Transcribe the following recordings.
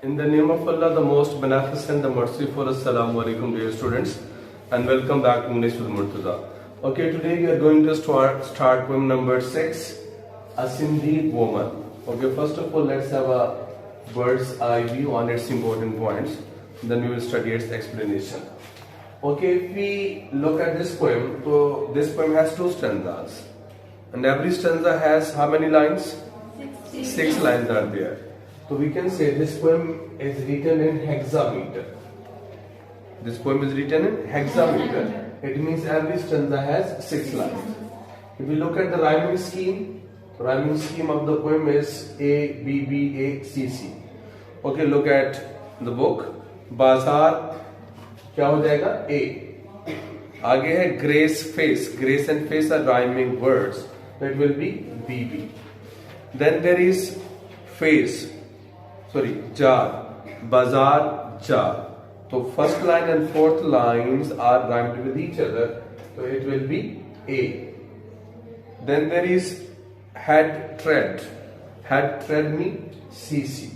In the name of Allah, the most beneficent, the merciful. Assalamu alaikum, dear students, and welcome back to English with Murtaza. Okay, today we are going to start poem number 6, A Sindhi Woman. Okay, first of all, let's have a bird's eye view on its important points. Then we will study its explanation. Okay, if we look at this poem, so this poem has 2 stanzas, and every stanza has how many lines? 6 lines are there. So we can say this poem is written in hexameter. This poem is written in hexameter. It means every stanza has 6 lines. If we look at the rhyming scheme of the poem is A, B, B, A, C, C. Okay, look at the book. बाजार क्या हो जाएगा? A. आगे है grace face. Grace and face are rhyming words. That will be B, B. Then there is face. Jar. Bazaar, jar. So first line and fourth lines are rhymed with each other. So it will be A. Then there is had tread. Had tread means CC.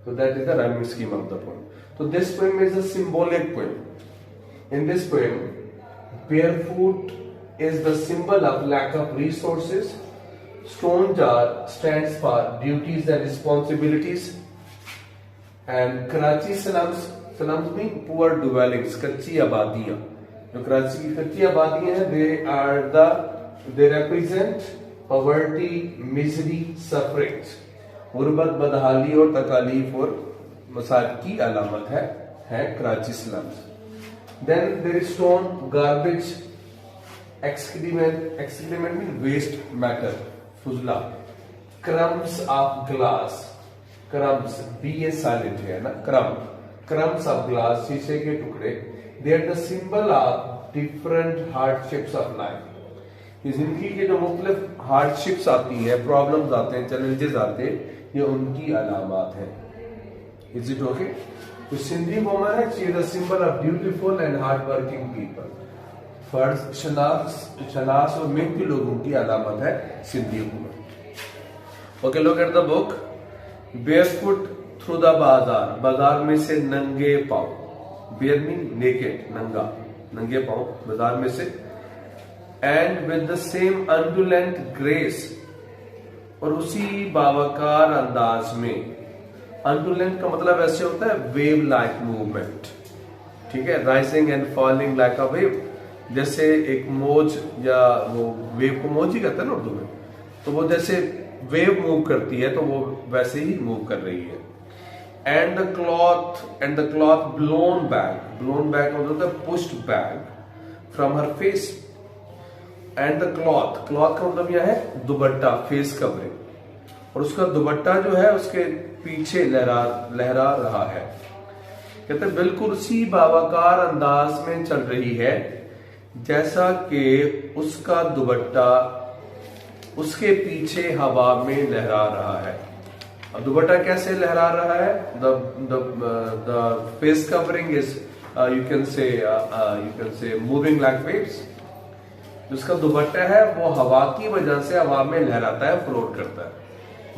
So that is the rhyming scheme of the poem. So this poem is a symbolic poem. In this poem, barefoot is the symbol of lack of resources. Stone jar stands for duties and responsibilities. And Karachi slums mean poor dwellings, कच्ची आबादियां. जो कराची की कच्ची आबादियां हैं, they represent poverty, misery, sufferings. गुर्बत, बदहाली और तकालीफ और मसाइब की अलामत है Karachi slums. Then there is stone, garbage, excrement mean waste matter, फुजला. Crumbs of glass. Crumbs, B is silent है ना, crumbs of glass, शीशे के टुकड़े. They are the symbol of different hardships of life. इस जिंदगी के जो मुख्तलिफ hardships आती हैं, problems आते हैं, challenges आते हैं, ये उनकी अलामात हैं. Is it okay? तो सिंधी woman है, she is the symbol of beautiful and hardworking people. फर्ज शनास और मेहनती लोगों की अलामत है Sindhi woman. Okay, look at the book. Barefoot through the बाजार. बाजार में से नंगे पांव. Bare means naked, नंगे पांव बाजार में से. And with the same undulant grace. और उसी बावकार अंदाज में. Undulant का मतलब ऐसे होता है wave like movement. ठीक है, rising and falling like a wave. जैसे एक मौज या वो वेव को मौज ही कहते हैं ना उर्दू में, तो वो जैसे वेव मूव करती है तो वो वैसे ही मूव कर रही है. And the cloth blown back मतलब होता है pushed back from her face. And the cloth का मतलब यह है दुपट्टा, फेस कवरिंग, और उसका दुपट्टा जो है उसके पीछे लहरा रहा है. कहते हैं बिल्कुल उसी बावकार अंदाज में चल रही है जैसा कि उसका दुपट्टा उसके पीछे हवा में लहरा रहा है. अब दुपट्टा कैसे लहरा रहा है? The face covering is you can से मूविंग लाइक वेव्स. जिसका दुपट्टा है वो हवा की वजह से हवा में लहराता है, फ्लोट करता है.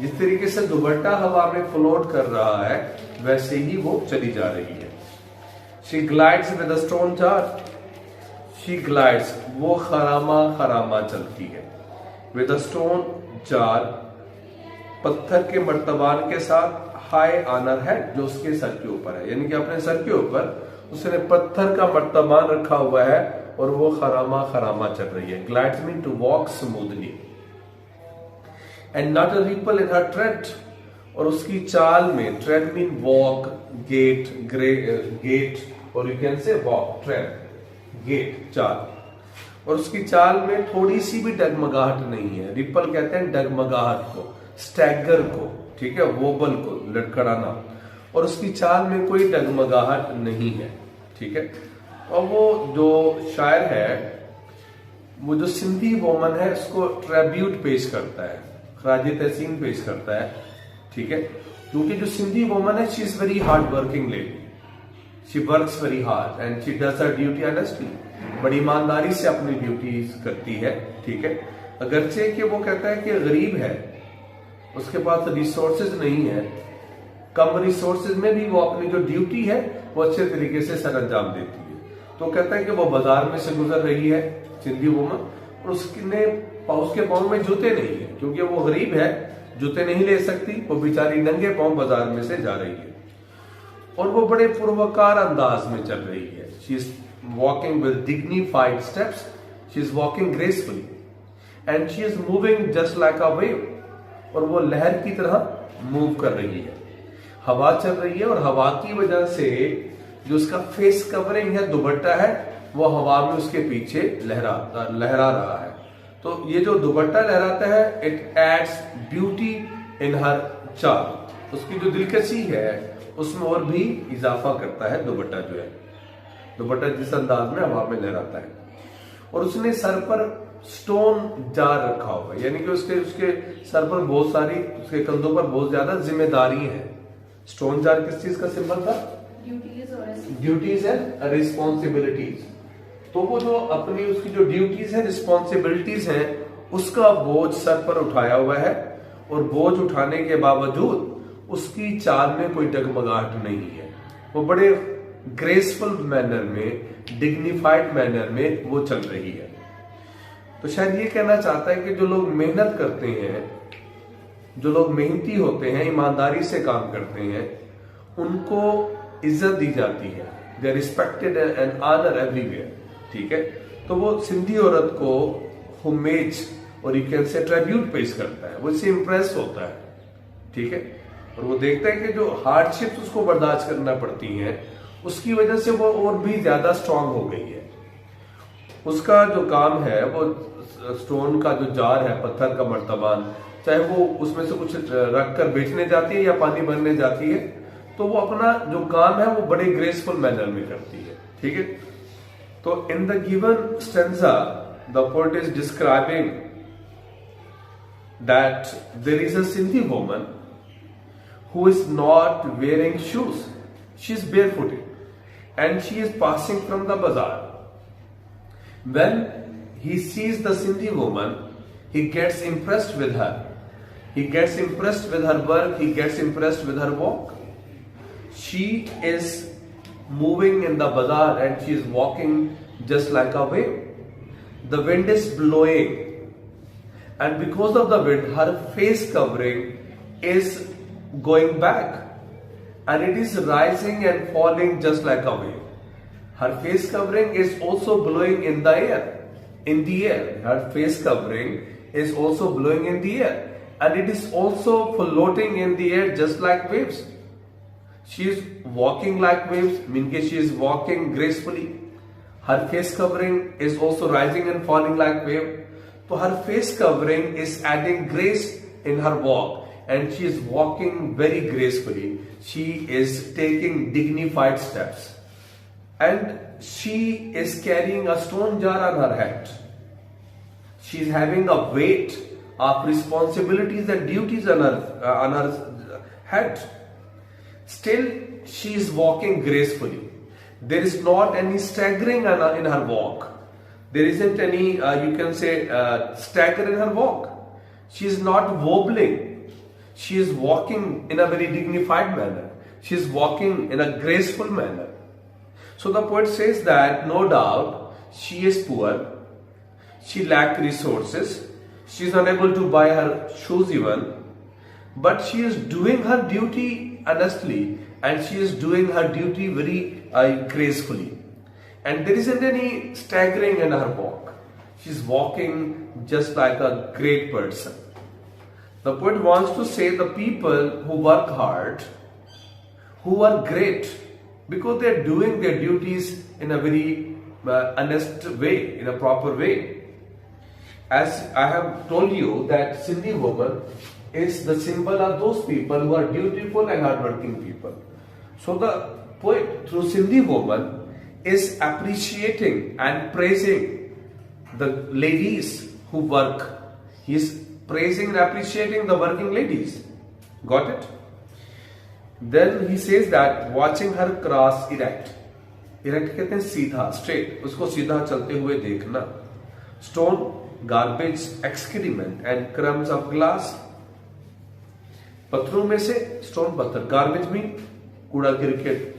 जिस तरीके से दुपट्टा हवा में फ्लोट कर रहा है वैसे ही वो चली जा रही है. She glides with a stone jar. She glides वो खरामा चलती है. विद अ स्टोन जार पत्थर के मर्तबान के साथ. हाई ऑनर है जो उसके सर के ऊपर है, यानी कि अपने सर के ऊपर उसने पत्थर का मर्तबान रखा हुआ है और वो खरामा चल रही है. Glides mean to walk smoothly. And not a ripple in her tread. और उसकी चाल में, ट्रेड मीन वॉक, गेट और you can say walk, tread, gait, चाल. और उसकी चाल में थोड़ी सी भी डगमगाहट नहीं है. रिपल कहते हैं डगमगाहट को, स्टैगर को, ठीक है, वोबल को, लड़खड़ाना. और उसकी चाल में कोई डगमगाहट नहीं है. ठीक है. और वो जो शायर है, वो जो सिंधी वोमन है, उसको ट्रिब्यूट पेश करता है, खराज तहसीन पेश करता है. ठीक है. क्योंकि जो सिंधी वोमन है, she is very hard working lady. She works very hard and she does her duty honestly. बड़ी ईमानदारी से अपनी ड्यूटीज करती है. ठीक है. अगरचे कि वो कहता है कि गरीब है, उसके पास रिसोर्सेज नहीं है, कम रिसोर्सेज में भी वो अपनी जो ड्यूटी है वो अच्छे तरीके से सर अंजाम देती है। तो कहता है कि वो बाजार में से गुजर रही है सिंधी वुमन, और उसके पाँव में जूते नहीं है, क्योंकि वो गरीब है, जूते नहीं ले सकती, वो बेचारी नंगे पाँव बाजार में से जा रही है, और वो बड़े पूर्वकार अंदाज में चल रही है। She is walking with dignified steps, she is walking gracefully and she is moving just like a wave, और वो लहर की तरह मूव कर रही है। हवा चल रही है, और हवा की वजह से जो उसका फेस कवरिंग है, दुपट्टा है, वो हवा में उसके पीछे लहरा रहा है। तो ये जो दुपट्टा लहराता है, इट एड्स ब्यूटी इन हर चाल, उसकी जो दिलकशी है उसमें और भी इजाफा करता है दुपट्टा जो है, दुपट्टा जिस अंदाज में हवा में लहराता है। और उसने सर पर स्टोन जार रखा हुआ है, यानी कि उसके सर पर बहुत सारी, उसके कंधों पर बहुत ज्यादा जिम्मेदारी है। स्टोन जार किस चीज का सिंबल था? Duties and responsibilities. तो वो जो अपनी उसकी जो ड्यूटीज है, रिस्पॉन्सिबिलिटीज हैं, उसका बोझ सर पर उठाया हुआ है, और बोझ उठाने के बावजूद उसकी चाल में कोई डगमगाहट नहीं है। वो बड़े ग्रेसफुल मैनर में, डिग्निफाइड मैनर में वो चल रही है। तो शायद ये कहना चाहता है कि जो लोग मेहनत करते हैं, जो लोग मेहनती होते हैं, ईमानदारी से काम करते हैं, उनको इज्जत दी जाती है, they are respected and honour everywhere. ठीक है, तो वो सिंधी औरत को होमेज और यू कैन से ट्रिब्यूट पेश करता है, वो इससे इंप्रेस होता है। ठीक है, और वो देखता है कि जो हार्डशिप्स उसको बर्दाश्त करना पड़ती हैं, उसकी वजह से वो और भी ज्यादा स्ट्रांग हो गई है। उसका जो काम है, वो स्टोन का जो जार है, पत्थर का मर्तबान, चाहे वो उसमें से कुछ रख कर बेचने जाती है या पानी भरने जाती है, तो वो अपना जो काम है वो बड़े ग्रेसफुल मैनर में करती है। ठीक है, तो in the given stanza the poet is describing that there is a Sindhi woman who is not wearing shoes. She is barefooted and she is passing from the bazaar. When he sees the Sindhi woman, he gets impressed with her. He gets impressed with her work, he gets impressed with her walk. She is moving in the bazaar and she is walking just like a wave. The wind is blowing, and because of the wind, her face covering is going back, and it is rising and falling just like a wave. Her face covering is also blowing in the air. Her face covering is also blowing in the air, and it is also floating in the air just like waves. She is walking like waves, meaning she is walking gracefully. Her face covering is also rising and falling like wave. So her face covering is adding grace in her walk, and she is walking very gracefully. She is taking dignified steps, and she is carrying a stone jar on her head. She is having a weight of responsibilities and duties on her head. Still, she is walking gracefully. There is not any staggering in her walk. There isn't any, you can say, stagger in her walk. She is not wobbling. She is walking in a very dignified manner. She is walking in a graceful manner. So the poet says that no doubt she is poor, she lacks resources, she is unable to buy her shoes even, but she is doing her duty honestly, and she is doing her duty very gracefully. And there isn't any staggering in her walk. She is walking just like a great person. The poet wants to say the people who work hard, who are great, because they are doing their duties in a very honest way, in a proper way. As I have told you that Sindhi woman is the symbol of those people who are dutiful and hardworking people. So the poet through Sindhi woman is appreciating and praising the ladies who work. He is praising and appreciating the working ladies. Got it? Then he says that watching her cross erect. Erect कहते हैं सीधा, straight, उसको सीधा चलते हुए देखना. Stone, garbage, excrement and crumbs of glass. पत्थरों में से स्टोन पत्थर, गार्बेज भी कूड़ा क्रिकेट,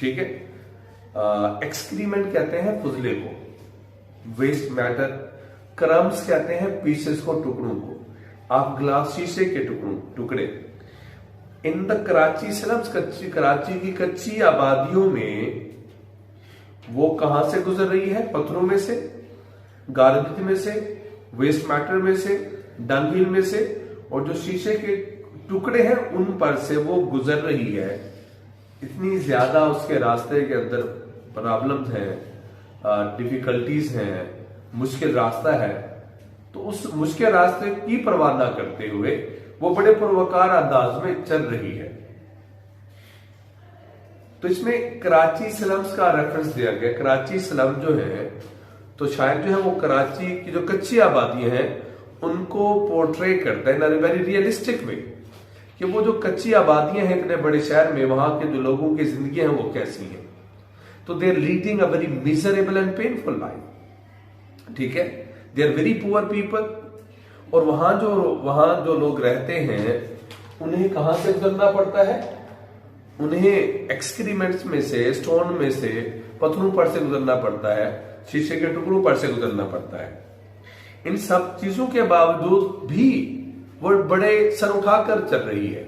ठीक है। एक्सक्रीमेंट कहते हैं फुजले को, वेस्ट मैटर, क्रम्स कहते हैं पीसेस को, टुकड़ों को, आप ग्लास शीशे के टुकड़े। In the Karachi slums, Karachi की कच्ची आबादियों में वो कहां से गुजर रही है? पत्थरों में से, गार्बेज में से, वेस्ट मैटर में से, डंगहिल में से, और जो शीशे के टुकड़े हैं उन पर से वो गुजर रही है। इतनी ज्यादा उसके रास्ते के अंदर प्रॉब्लम्स हैं, डिफिकल्टीज हैं, मुश्किल रास्ता है, तो उस मुश्किल रास्ते की परवाह ना करते हुए वो बड़े पुरवकार अंदाज में चल रही है। तो इसमें कराची स्लम्स का रेफरेंस दिया गया। कराची स्लम जो है, तो शायद जो है वो कराची की जो कच्ची आबादी है उनको पोर्ट्रे करता है इन वेरी रियलिस्टिक वे, कि वो जो कच्ची आबादियां हैं इतने बड़े शहर में, वहां के जो लोगों की जिंदगी हैं वो कैसी हैं। तो they are leading a very miserable and painful life, ठीक है। They are very poor people, और वहां जो लोग रहते हैं उन्हें कहां से गुजरना पड़ता है? उन्हें एक्सक्रीमेंट्स में से, स्टोन में से, पत्थरों पर से गुजरना पड़ता है, शीशे के टुकड़ों पर से गुजरना पड़ता है। इन सब चीजों के बावजूद भी वो बड़े सर उठाकर चल रही है।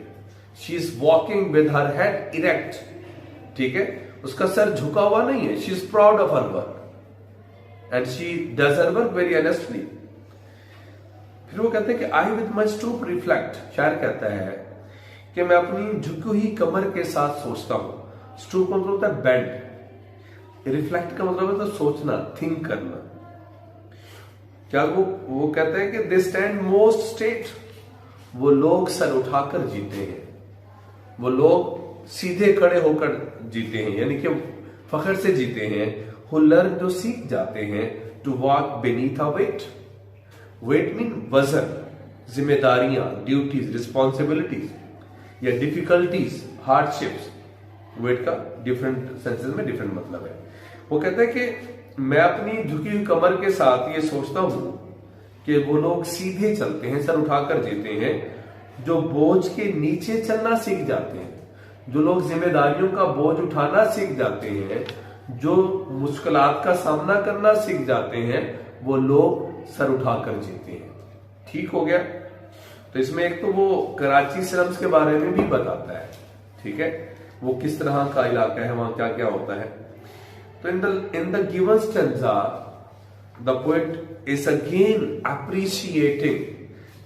She is walking with her head erect, ठीक है, उसका सर झुका हुआ नहीं है। She is proud of her work and she does her work very honestly. फिर वो कहते हैं कि आई विद माई स्टूप रिफ्लेक्ट, शायर कहता है कि मैं अपनी झुकी हुई कमर के साथ सोचता हूं। स्टूप का मतलब होता है बेंड, रिफ्लेक्ट का मतलब होता है सोचना, थिंक करना। क्या वो कहते हैं कि दे स्टैंड मोस्ट स्ट्रेट, वो लोग सर उठाकर जीते हैं, वो लोग सीधे खड़े होकर जीते हैं, यानी कि फखर से जीते हैं। हु लर्न, जो सीख जाते हैं, to walk beneath a weight। Weight mean वजन, जिम्मेदारियां, ड्यूटीज, रिस्पॉन्सिबिलिटीज या डिफिकल्टीज, हार्डशिप्स। वेट का डिफरेंट सेंसेस में डिफरेंट मतलब है। वो कहता है कि मैं अपनी झुकी हुई कमर के साथ ये सोचता हूं कि वो लोग सीधे चलते हैं, सर उठाकर जीते हैं, जो बोझ के नीचे चलना सीख जाते हैं, जो लोग जिम्मेदारियों का बोझ उठाना सीख जाते हैं, जो मुश्किलात का सामना करना सीख जाते हैं, वो लोग सर उठाकर जीते हैं। ठीक हो गया। तो इसमें एक तो वो कराची स्लम्स के बारे में भी बताता है, ठीक है, वो किस तरह का इलाका है, वहां क्या क्या होता है। तो in the given stanza the poet is again appreciating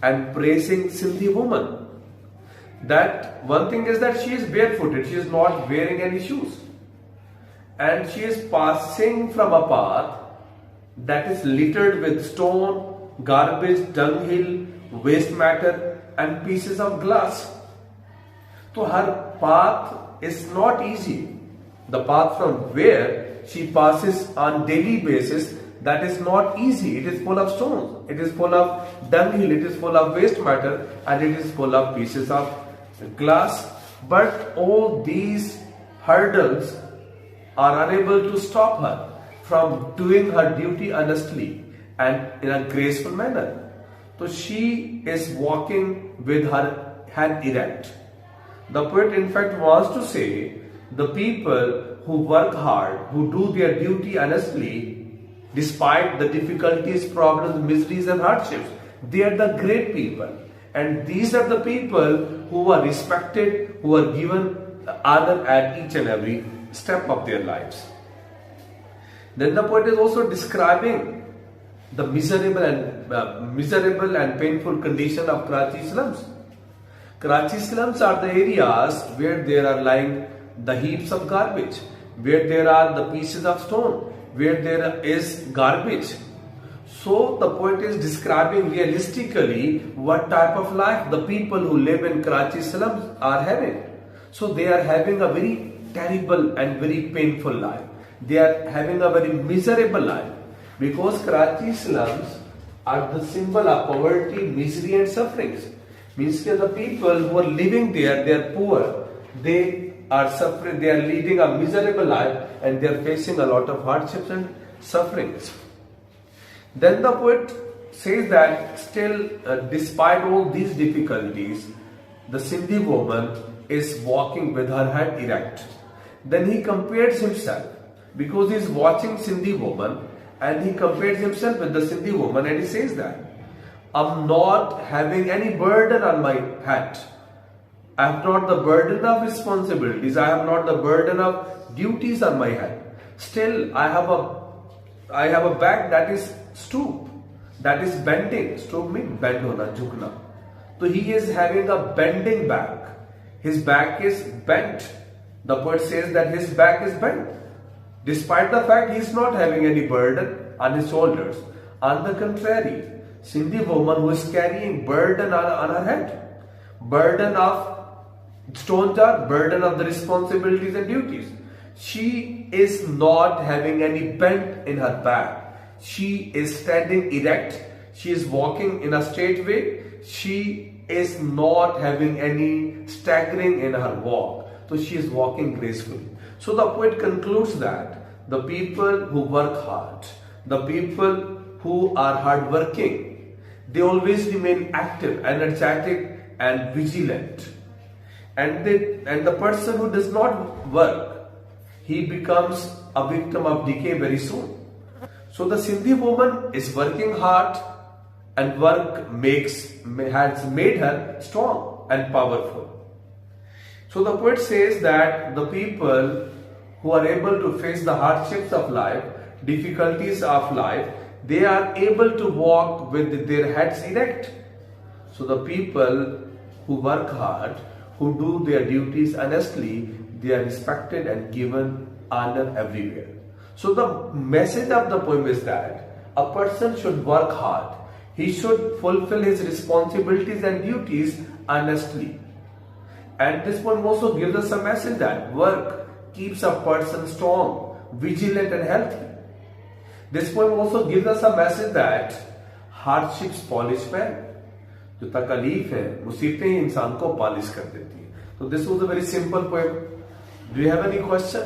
and praising Sindhi woman. That one thing is that she is barefooted, she is not wearing any shoes, and she is passing from a path that is littered with stone, garbage, dunghill, waste matter and pieces of glass. So her path is not easy. The path from where she passes on daily basis, that is not easy. It is full of stones, it is full of dunghill, it is full of waste matter, and it is full of pieces of glass. But all these hurdles are unable to stop her from doing her duty honestly and in a graceful manner. So she is walking with her head erect. The poet in fact wants to say the people who work hard, who do their duty honestly, despite the difficulties, problems, miseries and hardships, they are the great people. And these are the people who are respected, who are given honor at each and every step of their lives. Then the poet is also describing the miserable and painful condition of Karachi slums. Karachi slums are the areas where there are lying the heaps of garbage, where there are the pieces of stone, where there is garbage. So the poet is describing realistically what type of life the people who live in Karachi slums are having. So they are having a very terrible and very painful life. They are having a very miserable life, because Karachi slums are the symbol of poverty, misery and sufferings. Means that the people who are living there, they are poor, they are suffering, they are leading a miserable life, and they are facing a lot of hardships and sufferings. Then the poet says that still, despite all these difficulties, the Sindhi woman is walking with her head erect. Then he compares himself, because he is watching Sindhi woman, and he compares himself with the Sindhi woman, and he says that I'm not having any burden on my head. I have not the burden of responsibilities. I have not the burden of duties on my head. Still, I have a back that is stoop, that is bending. Stoop means bend hona, jhukna. So he is having a bending back. His back is bent. The poet says that his back is bent, despite the fact he is not having any burden on his shoulders. On the contrary, Sindhi woman who is carrying burden on her head, burden of stone jar, burden of the responsibilities and duties. She is not having any bend in her back. She is standing erect. She is walking in a straight way. She is not having any staggering in her walk. So she is walking gracefully. So the poet concludes that the people who work hard, the people who are hardworking, they always remain active, energetic, and vigilant. And the person who does not work, he becomes a victim of decay very soon. So the Sindhi woman is working hard, and work has made her strong and powerful. So the poet says that the people who are able to face the hardships of life, difficulties of life, they are able to walk with their heads erect. So the people who work hard, who do their duties honestly, they are respected and given honor everywhere. So the message of the poem is that a person should work hard. He should fulfill his responsibilities and duties honestly. And this poem also gives us a message that work keeps a person strong, vigilant and healthy. This poem also gives us a message that hardships polish man. जो तकलीफ है, मुसीबतें ही इंसान को polish कर देती है. So this was a very simple poem. Do you have any question?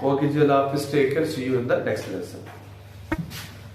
Okay, Jala, please take care. See you in the next lesson.